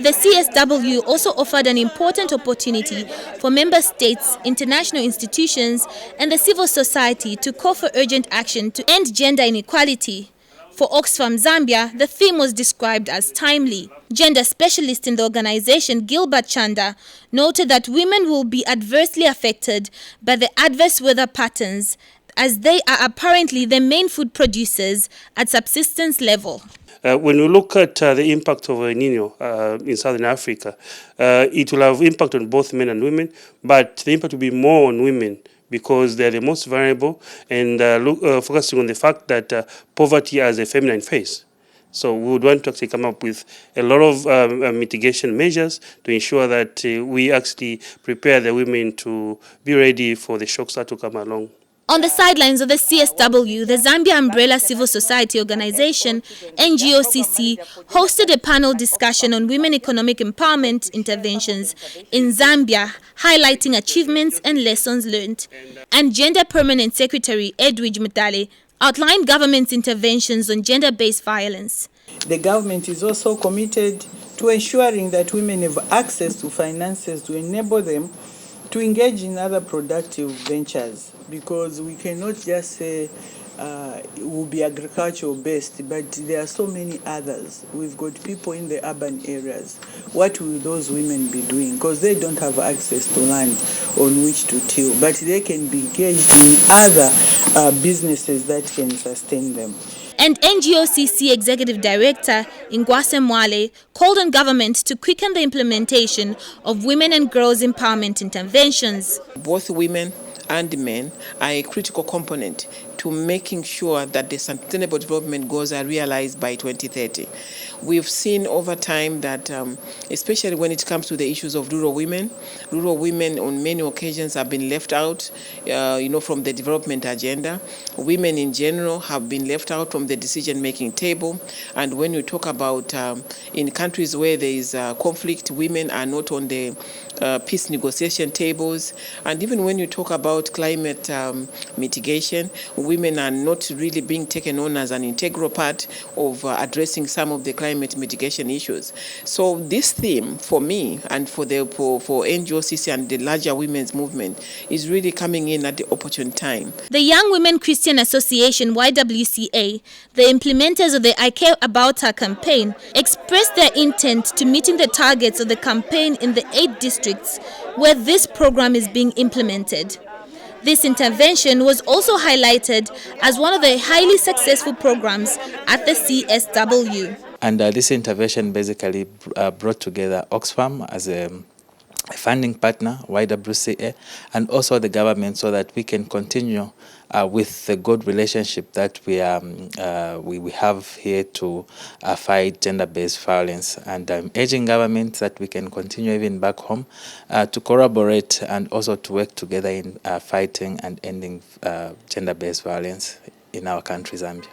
The CSW also offered an important opportunity for member states, international institutions, and the civil society to call for urgent action to end gender inequality. For Oxfam Zambia, the theme was described as timely. Gender specialist in the organization, Gilbert Chanda, noted that women will be adversely affected by the adverse weather patterns, as they are apparently the main food producers at subsistence level. When we look at the impact of Elnino in Southern Africa, it will have impact on both men and women, but the impact will be more on women because they're the most vulnerable, and focusing on the fact that poverty has a feminine face. So we would want to actually come up with a lot of mitigation measures to ensure that we actually prepare the women to be ready for the shocks that will come along. On the sidelines of the CSW, the Zambia Umbrella Civil Society Organization, YWCA, hosted a panel discussion on women economic empowerment interventions in Zambia, highlighting achievements and lessons learned. And Gender Permanent Secretary Edwidge Mutale outlined government's interventions on gender-based violence. The government is also committed to ensuring that women have access to finances to enable them to engage in other productive ventures, because we cannot just say it will be agricultural based, but there are so many others. We've got people in the urban areas. What will those women be doing? Because they don't have access to land on which to till, but they can be engaged in other businesses that can sustain them. And YWCA Executive Director Ngwase Mwale called on government to quicken the implementation of women and girls empowerment interventions. Both women and men are a critical component to making sure that the Sustainable Development Goals are realized by 2030. We've seen over time that, especially when it comes to the issues of rural women on many occasions have been left out, from the development agenda. Women in general have been left out from the decision-making table. And when you talk about in countries where there is conflict, women are not on the peace negotiation tables. And even when you talk about climate mitigation, women are not really being taken on as an integral part of addressing some of the climate mitigation issues. So this theme for me and for YWCA and the larger women's movement is really coming in at the opportune time. The Young Women Christian Association, YWCA, the implementers of the I Care About Her campaign, expressed their intent to meeting the targets of the campaign in the 8 districts where this program is being implemented. This intervention was also highlighted as one of the highly successful programs at the CSW. And this intervention basically brought together Oxfam as a funding partner, YWCA, and also the government, so that we can continue with the good relationship that we have here to fight gender-based violence. And I'm urging government that we can continue even back home to collaborate and also to work together in fighting and ending gender-based violence in our country, Zambia.